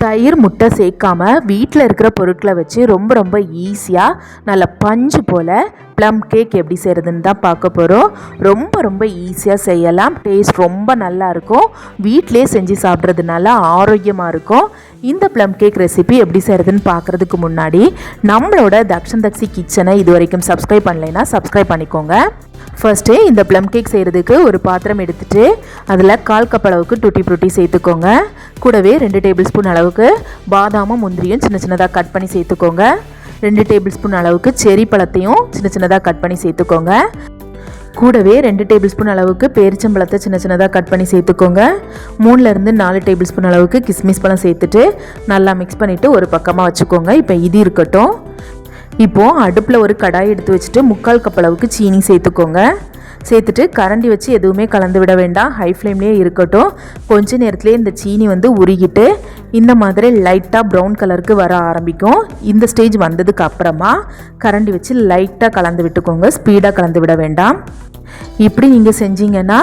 தயிர் முட்டை சேர்க்காம வீட்டில் இருக்கிற பொருட்களை வச்சு ரொம்ப ரொம்ப ஈஸியாக நல்ல பஞ்சு போல் ப்ளம் கேக் எப்படி செய்கிறதுன்னு தான் பார்க்க போகிறோம். ரொம்ப ரொம்ப ஈஸியாக செய்யலாம். டேஸ்ட் ரொம்ப நல்லாயிருக்கும். வீட்டிலே செஞ்சு சாப்பிட்றதுனால ஆரோக்கியமாக இருக்கும். இந்த ப்ளம் கேக் ரெசிபி எப்படி செய்கிறதுன்னு பார்க்குறதுக்கு முன்னாடி நம்மளோட தக்ஷன் தக்ஷி கிச்சனை இது வரைக்கும் சப்ஸ்கிரைப் பண்ணலைன்னா சப்ஸ்கிரைப் பண்ணிக்கோங்க. ஃபர்ஸ்ட்டு இந்த ப்ளம் கேக் செய்கிறதுக்கு ஒரு பாத்திரம் எடுத்துகிட்டு அதில் 1/4 கப் அளவுக்கு டூட்டி ஃப்ரூட்டி சேர்த்துக்கோங்க. கூடவே 2 டேபிள் ஸ்பூன் அளவுக்கு பாதாமும் முந்திரியும் சின்ன சின்னதாக கட் பண்ணி சேர்த்துக்கோங்க. 2 டேபிள் ஸ்பூன் அளவுக்கு செரி பழத்தையும் சின்ன சின்னதாக கட் பண்ணி சேர்த்துக்கோங்க. கூடவே 2 டேபிள் ஸ்பூன் அளவுக்கு பேரிச்சம்பழத்தை சின்ன சின்னதாக கட் பண்ணி சேர்த்துக்கோங்க. 3லேருந்து 4 டேபிள் ஸ்பூன் அளவுக்கு கிஸ்மிஸ் பழம் சேர்த்துட்டு நல்லா மிக்ஸ் பண்ணிவிட்டு ஒரு பக்கமாக வச்சுக்கோங்க. இப்போ இது இருக்கட்டும். இப்போது அடுப்பில் ஒரு கடாய் எடுத்து வச்சுட்டு 3/4 கப் அளவுக்கு சீனி சேர்த்துக்கோங்க. சேர்த்துட்டு கரண்டி வச்சு எதுவுமே கலந்து விட வேண்டாம். ஹை ஃப்ளேம்லேயே இருக்கட்டும். கொஞ்ச நேரத்துலேயே இந்த சீனி உருகிட்டு இந்த மாதிரி லைட்டாக ப்ரௌன் கலருக்கு வர ஆரம்பிக்கும். இந்த ஸ்டேஜ் வந்ததுக்கு அப்புறமா கரண்டி வச்சு லைட்டாக கலந்து விட்டுக்கோங்க. ஸ்பீடாக கலந்து விட வேண்டாம். இப்படி நீங்கள் செஞ்சீங்கன்னா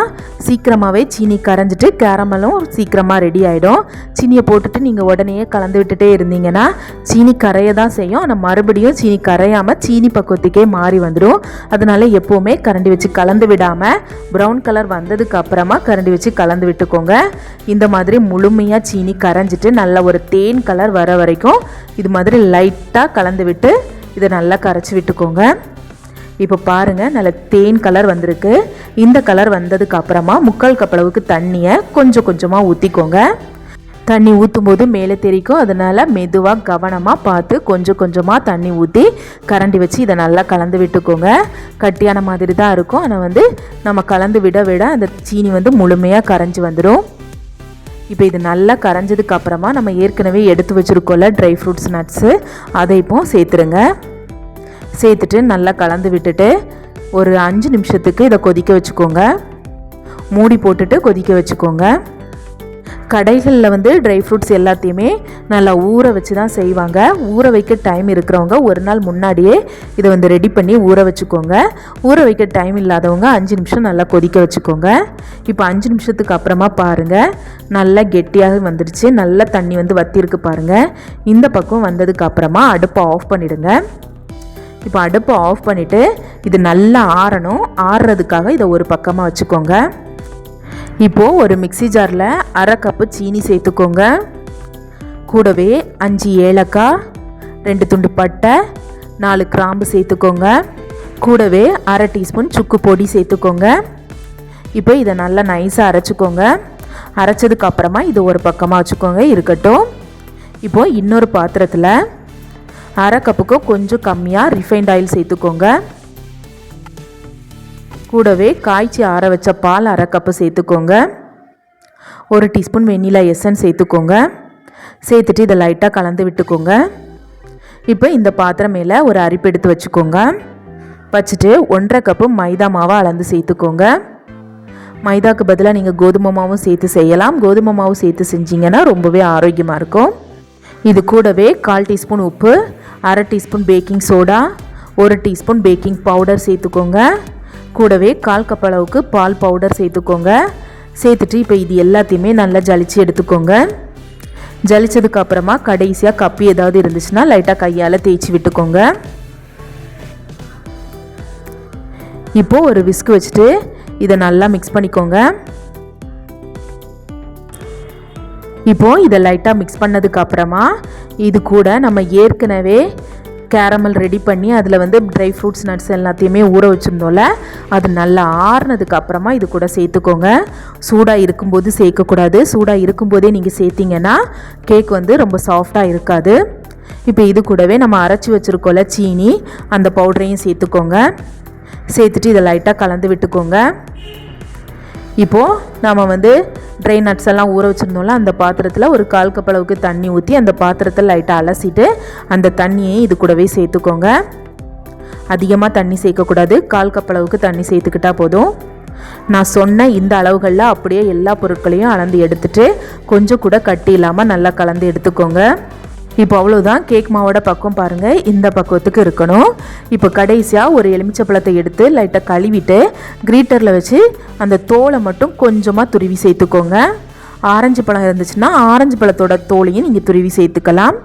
சீக்கிரமாகவே சீனி கரைஞ்சிட்டு கேரமலும் சீக்கிரமாக ரெடி ஆகிடும். சீனியை போட்டுட்டு நீங்கள் உடனே கலந்து விட்டுட்டே இருந்தீங்கன்னா சீனி கரைய தான் செய்யும். ஆனால் மறுபடியும் சீனி கரையாமல் சீனி பக்குவத்துக்கே மாறி வந்துடும். அதனால எப்போவுமே கரண்டி வச்சு கலந்து விடாமல் ப்ரௌன் கலர் வந்ததுக்கு அப்புறமா கரண்டி வச்சு கலந்து விட்டுக்கோங்க. இந்த மாதிரி முழுமையாக சீனி கரைஞ்சிட்டு நல்ல ஒரு தேன் கலர் வர வரைக்கும் இது மாதிரி லைட்டாக கலந்து விட்டு இதை நல்லா கரைச்சி விட்டுக்கோங்க. இப்போ பாருங்கள், நல்ல தேன் கலர் வந்திருக்கு. இந்த கலர் வந்ததுக்கு அப்புறமா 3/4 கப் அளவுக்கு தண்ணியை கொஞ்சம் கொஞ்சமாக ஊற்றிக்கோங்க. தண்ணி ஊற்றும் போது மேலே தெரிக்கும். அதனால் மெதுவாக கவனமாக பார்த்து கொஞ்சம் கொஞ்சமாக தண்ணி ஊற்றி கரண்டி வச்சு இதை நல்லா கலந்து விட்டுக்கோங்க. கட்டியான மாதிரி தான் இருக்கும். ஆனால் நம்ம கலந்து விட விட அந்த சீனி முழுமையாக கரைஞ்சி வந்துடும். இப்போ இது நல்லா கரைஞ்சதுக்கு அப்புறமா நம்ம ஏற்கனவே எடுத்து வச்சுருக்கோம்ல ட்ரை ஃப்ரூட்ஸ் நட்ஸு அதை இப்போ சேர்த்துருங்க. சேர்த்துட்டு நல்லா கலந்து விட்டுட்டு ஒரு 5 நிமிஷத்துக்கு இதை கொதிக்க வச்சுக்கோங்க. மூடி போட்டுட்டு கொதிக்க வச்சுக்கோங்க. கடைகளில் ட்ரை ஃப்ரூட்ஸ் எல்லாத்தையுமே நல்லா ஊற வச்சு தான் செய்வாங்க. ஊற வைக்க டைம் இருக்கிறவங்க ஒரு நாள் முன்னாடியே இதை ரெடி பண்ணி ஊற வச்சுக்கோங்க. ஊற வைக்க டைம் இல்லாதவங்க 5 நிமிஷம் நல்லா கொதிக்க வச்சுக்கோங்க. இப்போ 5 நிமிஷத்துக்கு அப்புறமா பாருங்கள், நல்லா கெட்டியாக வந்துடுச்சு. நல்லா தண்ணி வற்றிருக்கு பாருங்கள். இந்த பக்கம் வந்ததுக்கு அப்புறமா அடுப்பை ஆஃப் பண்ணிவிடுங்க. இப்போ அடுப்பை ஆஃப் பண்ணிவிட்டு இது நல்லா ஆறணும். ஆறுறதுக்காக இதை ஒரு பக்கமாக வச்சுக்கோங்க. இப்போது ஒரு மிக்ஸி ஜாரில் 1/2 கப்பு சீனி சேர்த்துக்கோங்க. கூடவே 5 ஏலக்காய், 2 துண்டு பட்டை, 4 கிராம்பு சேர்த்துக்கோங்க. கூடவே 1/2 டீஸ்பூன் சுக்கு பொடி சேர்த்துக்கோங்க. இப்போ இதை நல்லா நைஸாக அரைச்சிக்கோங்க. அரைச்சதுக்கு அப்புறமா இது ஒரு பக்கமாக வச்சுக்கோங்க, இருக்கட்டும். இப்போது இன்னொரு பாத்திரத்தில் 1/2 கப்புக்கு கொஞ்சம் கம்மியாக ரிஃபைண்ட் ஆயில் சேர்த்துக்கோங்க. கூடவே காய்ச்சி ஆற வச்ச பால் 1/2 கப்பு சேர்த்துக்கோங்க. 1 டீஸ்பூன் வெண்ணிலா எசன்ஸ் சேர்த்துக்கோங்க. சேர்த்துட்டு இதை லைட்டாக கலந்து விட்டுக்கோங்க. இப்போ இந்த பாத்திரம் மேலே ஒரு அரிப்பு எடுத்து வச்சுக்கோங்க. வச்சுட்டு 1/2 கப்பு மைதா மாவை அளந்து சேர்த்துக்கோங்க. மைதாக்கு பதிலாக நீங்கள் கோதுமை மாவும் சேர்த்து செய்யலாம். கோதுமை மாவு சேர்த்து செஞ்சிங்கன்னா ரொம்பவே ஆரோக்கியமாக இருக்கும். இது கூடவே 1/4 டீஸ்பூன் உப்பு, 1/2 teaspoon baking soda, 1 teaspoon baking powder சேர்த்துக்கோங்க. கூடவே 1/4 கப் அளவுக்கு பால் பவுடர் சேர்த்துக்கோங்க. சேர்த்துட்டு இப்போ இது எல்லாத்தையுமே நல்லா ஜலிச்சு எடுத்துக்கோங்க. ஜலிச்சதுக்கு அப்புறமா கடைசியாக கப்பி ஏதாவது இருந்துச்சுன்னா லைட்டாக கையால் தேய்ச்சி விட்டுக்கோங்க. இப்போது ஒரு விஸ்க் வச்சுட்டு இதை நல்லா மிக்ஸ் பண்ணிக்கோங்க. இப்போது இதை லைட்டாக மிக்ஸ் பண்ணதுக்கு அப்புறமா இது கூட நம்ம ஏற்கனவே கேரமல் ரெடி பண்ணி அதில் ட்ரை ஃப்ரூட்ஸ் நட்ஸ் எல்லாத்தையுமே ஊற வச்சுருந்தோம்ல, அது நல்லா ஆறுனதுக்கு அப்புறமா இது கூட சேர்த்துக்கோங்க. சூடாக இருக்கும்போது சேர்க்கக்கூடாது. சூடாக இருக்கும்போதே நீங்கள் சேர்த்திங்கன்னா கேக் ரொம்ப சாஃப்டாக இருக்காது. இப்போ இது கூடவே நம்ம அரைச்சி வச்சுருக்கோம்ல சீனி, அந்த பவுடரையும் சேர்த்துக்கோங்க. சேர்த்துட்டு இதை லைட்டாக கலந்து விட்டுக்கோங்க. இப்போது நம்ம ட்ரை நட்ஸ் எல்லாம் ஊற வச்சுருந்தோம்ல, அந்த பாத்திரத்தில் ஒரு 1/4 கப் அளவுக்கு தண்ணி ஊற்றி அந்த பாத்திரத்தை லைட்டாக அலசிட்டு அந்த தண்ணியை இது கூடவே சேர்த்துக்கோங்க. அதிகமாக தண்ணி சேர்க்கக்கூடாது. 1/4 கப் அளவுக்கு தண்ணி சேர்த்துக்கிட்டால் போதும். நான் சொன்ன இந்த அளவுகளில் அப்படியே எல்லா பொருட்களையும் அளந்து எடுத்துட்டு கொஞ்சம் கூட கட்டி இல்லாமல் நல்லா கலந்து எடுத்துக்கோங்க. இப்போ அவ்வளோதான். கேக் மாவோட பக்கம் பாருங்கள், இந்த பக்குவத்துக்கு இருக்கணும். இப்போ கடைசியாக ஒரு எலுமிச்சப்பழத்தை எடுத்து லைட்டாக கழுவிட்டு கிரீட்டரில் வச்சு அந்த தோலை மட்டும் கொஞ்சமாக துருவி சேர்த்துக்கோங்க. ஆரஞ்சு பழம் இருந்துச்சுன்னா ஆரஞ்சு பழத்தோட தோலையும் நீங்கள் துருவி சேர்த்துக்கலாம்.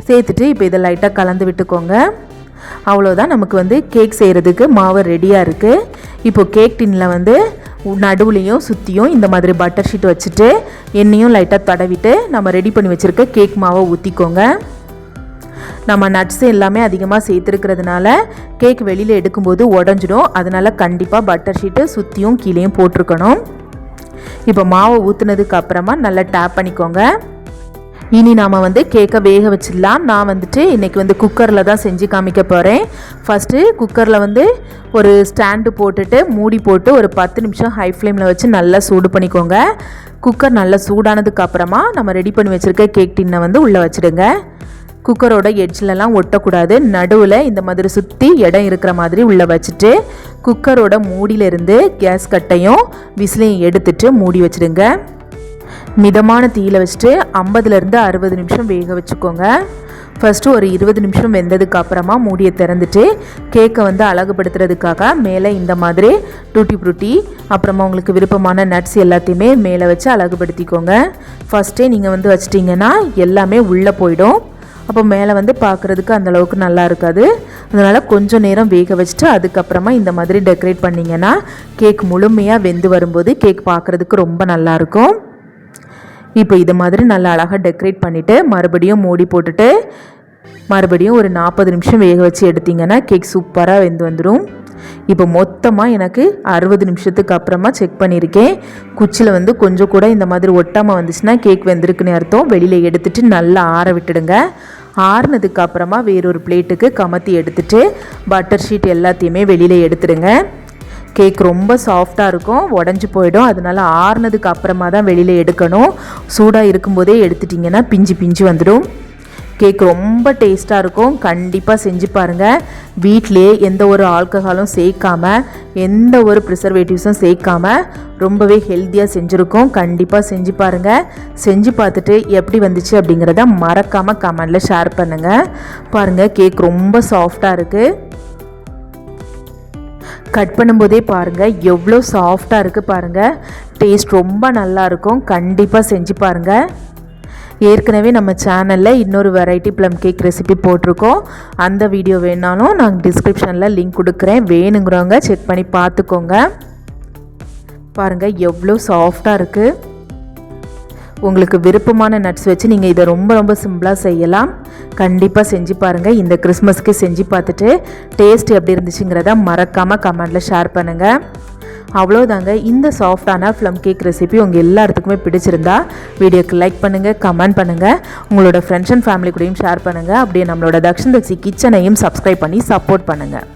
சேர்த்துட்டு இப்போ இதை லைட்டாக கலந்து விட்டுக்கோங்க. அவ்வளோதான், நமக்கு வந்து கேக் செய்கிறதுக்கு மாவு ரெடியாக இருக்குது. இப்போது கேக் டின்னில் வந்து நடுவுலையும் சுற்றியும் இந்த மாதிரி பட்டர் ஷீட் வச்சுட்டு எண்ணெயும் லைட்டாக தடவிட்டு நம்ம ரெடி பண்ணி வச்சுருக்க கேக் மாவை ஊற்றிக்கோங்க. நம்ம நட்ஸ் எல்லாமே அதிகமாக சேர்த்துருக்கிறதுனால கேக் வெளியில் எடுக்கும்போது உடஞ்சிடும். அதனால் கண்டிப்பாக பட்டர் ஷீட்டு சுற்றியும் கீழேயும் போட்டிருக்கணும். இப்போ மாவை ஊற்றுனதுக்கு அப்புறமா நல்லா டேப் பண்ணிக்கோங்க. இனி நாம் வந்து கேக்கை வேக வச்சிடலாம். நான் வந்துட்டு இன்றைக்கி வந்து குக்கரில் தான் செஞ்சு காமிக்க போகிறேன். ஃபஸ்ட்டு குக்கரில் வந்து ஒரு ஸ்டாண்டு போட்டுட்டு மூடி போட்டு ஒரு 10 நிமிஷம் ஹை ஃப்ளேமில் வச்சு நல்லா சூடு பண்ணிக்கோங்க. குக்கர் நல்லா சூடானதுக்கு அப்புறமா நம்ம ரெடி பண்ணி வச்சுருக்க கேக் டின்னை வந்து உள்ளே வச்சுடுங்க. குக்கரோட எட்ஜிலலாம் ஒட்டக்கூடாது. நடுவில் இந்த மாதிரி சுற்றி இடம் இருக்கிற மாதிரி உள்ளே வச்சுட்டு குக்கரோட மூடியிலிருந்து கேஸ் கட்டையும் விசிலையும் எடுத்துட்டு மூடி வச்சுடுங்க. மிதமான தீயில் வச்சுட்டு 50லேருந்து 60 நிமிஷம் வேக வச்சுக்கோங்க. ஃபஸ்ட்டு ஒரு 20 நிமிஷம் வெந்ததுக்கு அப்புறமா மூடியை திறந்துட்டு கேக்கை வந்து அழகுபடுத்துறதுக்காக மேலே இந்த மாதிரி டூட்டி ஃப்ரூட்டி அப்புறமா உங்களுக்கு விருப்பமான நட்ஸ் எல்லாத்தையுமே மேலே வச்சு அழகுபடுத்திக்கோங்க. ஃபஸ்ட்டே நீங்கள் வந்து வச்சிட்டிங்கன்னா எல்லாமே உள்ளே போயிடும். அப்போ மேலே வந்து பார்க்குறதுக்கு அந்தளவுக்கு நல்லா இருக்காது. அதனால் கொஞ்சம் நேரம் வேக வச்சுட்டு அதுக்கப்புறமா இந்த மாதிரி டெக்கரேட் பண்ணிங்கன்னா கேக் முழுமையாக வெந்து வரும்போது கேக் பார்க்குறதுக்கு ரொம்ப நல்லாயிருக்கும். இப்போ இது மாதிரி நல்லா அழகாக டெக்கரேட் பண்ணிவிட்டு மறுபடியும் மூடி போட்டுட்டு மறுபடியும் ஒரு 40 நிமிஷம் வேக வச்சு எடுத்திங்கன்னா கேக் சூப்பராக வெந்து வந்துடும். இப்போ மொத்தமாக எனக்கு 60 நிமிஷத்துக்கு அப்புறமா செக் பண்ணியிருக்கேன். குச்சியில் வந்து கொஞ்சம் கூட இந்த மாதிரி ஒட்டாமல் வந்துச்சுன்னா கேக் வெந்திருக்குன்னு அர்த்தம். வெளியில் எடுத்துகிட்டு நல்லா ஆற விட்டுடுங்க. ஆறுனதுக்கு அப்புறமா வேறொரு பிளேட்டுக்கு கமத்தி எடுத்துகிட்டு பட்டர் ஷீட் எல்லாத்தையுமே வெளியில் எடுத்துடுங்க. கேக் ரொம்ப சாஃப்டாக இருக்கும், உடஞ்சி போயிடும். அதனால் ஆறுனதுக்கு அப்புறமா தான் வெளியில் எடுக்கணும். சூடாக இருக்கும்போதே எடுத்துட்டிங்கன்னா பிஞ்சு பிஞ்சு வந்துடும். கேக் ரொம்ப டேஸ்ட்டாக இருக்கும். கண்டிப்பாக செஞ்சு பாருங்கள். வீட்டிலே எந்த ஒரு ஆல்கஹாலும் சேர்க்காமல் எந்த ஒரு ப்ரிசர்வேட்டிவ்ஸும் சேர்க்காமல் ரொம்பவே ஹெல்த்தியாக செஞ்சுருக்கோம். கண்டிப்பாக செஞ்சு பாருங்கள். செஞ்சு பார்த்துட்டு எப்படி வந்துச்சு அப்படிங்கிறத மறக்காமல் கமெண்டில் ஷேர் பண்ணுங்கள். பாருங்கள், கேக் ரொம்ப சாஃப்டாக இருக்குது. கட் பண்ணும்போதே பாருங்கள் எவ்வளோ சாஃப்டாக இருக்குது பாருங்கள். டேஸ்ட் ரொம்ப நல்லாயிருக்கும். கண்டிப்பாக செஞ்சு பாருங்கள். ஏற்கனவே நம்ம சேனலில் இன்னொரு வெரைட்டி ப்ளம் கேக் ரெசிபி போட்டிருக்கோம். அந்த வீடியோ வேணாலும் நான் டிஸ்கிரிப்ஷனில் லிங்க் கொடுக்குறேன். வேணுங்கிறவங்க செக் பண்ணி பார்த்துக்கோங்க. பாருங்கள் எவ்வளோ சாஃப்டாக இருக்குது. உங்களுக்கு விருப்பமான நட்ஸ் வச்சு நீங்கள் இதை ரொம்ப ரொம்ப சிம்பிளாக செய்யலாம். கண்டிப்பாக செஞ்சு பாருங்கள். இந்த கிறிஸ்மஸ்க்கு செஞ்சு பார்த்துட்டு டேஸ்ட் எப்படி இருந்துச்சுங்கிறத மறக்காமல் கமெண்டில் ஷேர் பண்ணுங்கள். அவ்வளோதாங்க. இந்த சாஃப்டான ப்ளம் கேக் ரெசிபி உங்கள் எல்லாத்துக்குமே பிடிச்சிருந்தா வீடியோக்கு லைக் பண்ணுங்கள், கமெண்ட் பண்ணுங்கள், உங்களோட ஃப்ரெண்ட்ஸ் அண்ட் ஃபேமிலி கூடயும் ஷேர் பண்ணுங்கள். அப்படியே நம்மளோட தக்ஷன் தக்ஷி கிச்சனையும் சப்ஸ்கிரைப் பண்ணி சப்போர்ட் பண்ணுங்கள்.